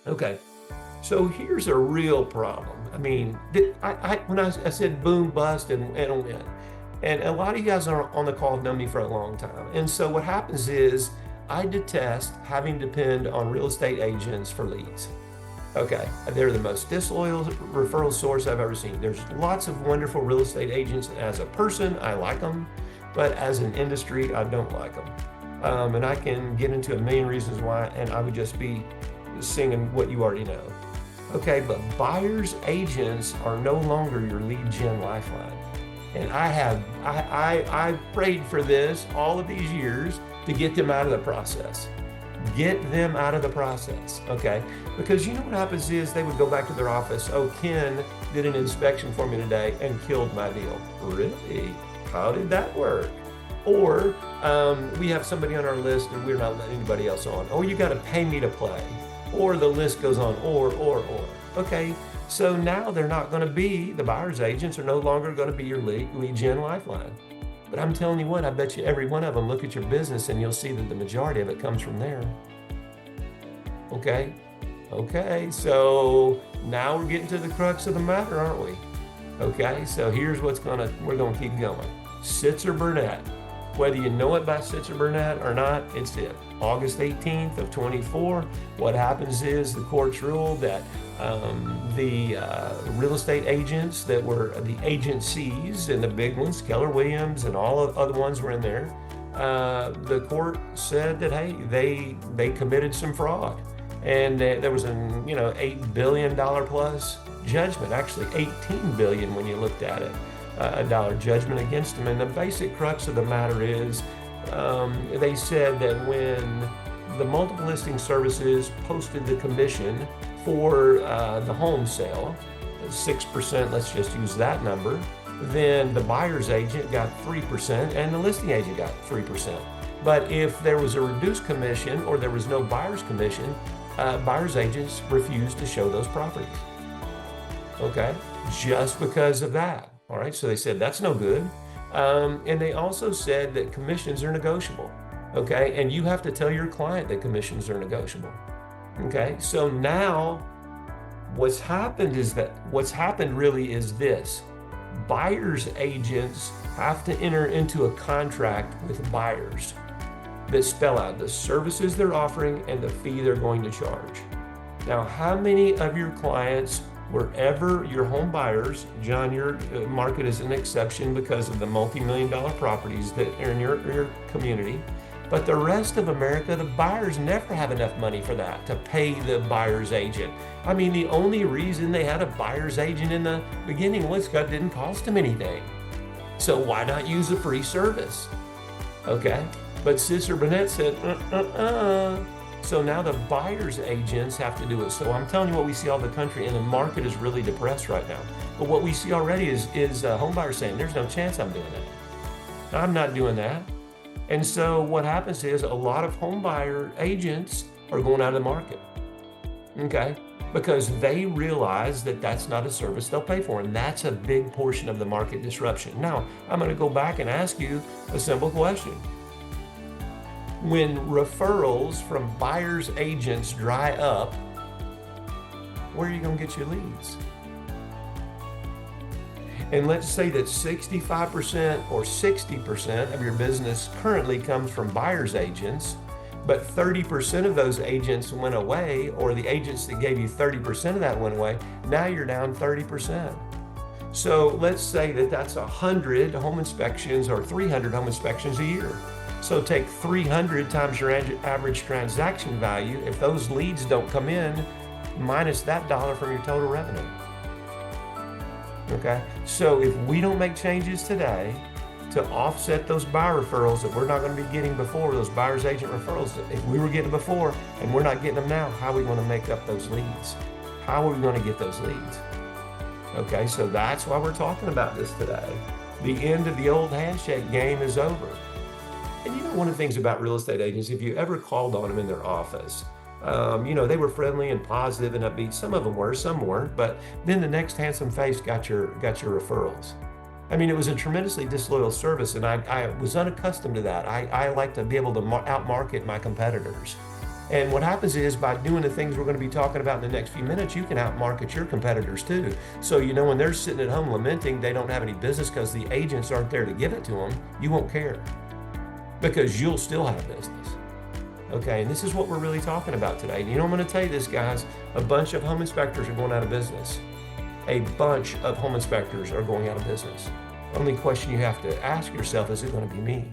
Okay. So here's a real problem. I mean, when I said boom, bust, and win, and a lot of you guys are on the call have known me for a long time. And so what happens is I detest having to depend on real estate agents for leads. Okay, they're the most disloyal referral source I've ever seen. There's lots of wonderful real estate agents. As a person, I like them, but as an industry, I don't like them. And I can get into a million reasons why, and I would just be singing what you already know. Okay, but buyers agents are no longer your lead gen lifeline. And I prayed for this all of these years to get them out of the process. Get them out of the process, okay? Because you know what happens is they would go back to their office. Oh, Ken did an inspection for me today and killed my deal. Really? How did that work? Or we have somebody on our list and we're not letting anybody else on. Oh, you got to pay me to play. Or the list goes on, or. Okay, so now they're not going to be, the buyer's agents are no longer going to be your lead gen lifeline. But I'm telling you what, I bet you every one of them look at your business and you'll see that the majority of it comes from there. Okay, so now we're getting to the crux of the matter, aren't we? Okay, so here's we're gonna keep going. Sitzer-Burnett. Whether you know it by Sitzer-Burnett or not, it's it. August 18th of 24, what happens is the courts ruled that the real estate agents that were the agencies and the big ones, Keller Williams and all of other ones were in there. The court said that, hey, they committed some fraud. And there was an $8 billion plus judgment, actually 18 billion when you looked at it. A dollar judgment against them. And the basic crux of the matter is they said that when the multiple listing services posted the commission for the home sale, 6%, let's just use that number, then the buyer's agent got 3% and the listing agent got 3%. But if there was a reduced commission or there was no buyer's commission, buyer's agents refused to show those properties. Okay, just because of that. All right, so they said that's no good. And they also said that commissions are negotiable. Okay, and you have to tell your client that commissions are negotiable. Okay, so now what's happened really is this. Buyer's agents have to enter into a contract with buyers that spell out the services they're offering and the fee they're going to charge. Now, how many of your clients, wherever your home buyers, John, your market is an exception because of the multi-million-dollar properties that are in your community, but the rest of America, the buyers never have enough money for that to pay the buyer's agent. I mean, the only reason they had a buyer's agent in the beginning was because it didn't cost them anything. So why not use a free service? Okay, but Sitzer-Burnett said, So now the buyer's agents have to do it. So I'm telling you what we see all over the country, and the market is really depressed right now. But what we see already is home buyers saying, there's no chance I'm doing that. I'm not doing that. And so what happens is a lot of home buyer agents are going out of the market, okay? Because they realize that that's not a service they'll pay for, and that's a big portion of the market disruption. Now, I'm gonna go back and ask you a simple question. When referrals from buyers agents dry up, where are you gonna get your leads? And let's say that 65% or 60% of your business currently comes from buyer's agents, but 30% of those agents went away, or the agents that gave you 30% of that went away. Now you're down 30%. So let's say that that's 100 home inspections or 300 home inspections a year. So take 300 times your average transaction value. If those leads don't come in, minus that dollar from your total revenue. Okay, so if we don't make changes today to offset those buyer referrals that we're not going to be getting before, those buyer's agent referrals, if we were getting before and we're not getting them now, how are we going to make up those leads? How are we going to get those leads? Okay, so that's why we're talking about this today. The end of the old handshake game is over. And you know, one of the things about real estate agents, if you ever called on them in their office, they were friendly and positive and upbeat. Some of them were, some weren't, but then the next handsome face got your referrals. I mean, it was a tremendously disloyal service, and I was unaccustomed to that. I like to be able to outmarket my competitors. And what happens is, by doing the things we're going to be talking about in the next few minutes, you can outmarket your competitors too. So, when they're sitting at home lamenting they don't have any business because the agents aren't there to give it to them, you won't care, because you'll still have business. Okay, and this is what we're really talking about today. And I'm going to tell you this, guys, a bunch of home inspectors are going out of business. A bunch of home inspectors are going out of business. Only question you have to ask yourself, is it going to be me?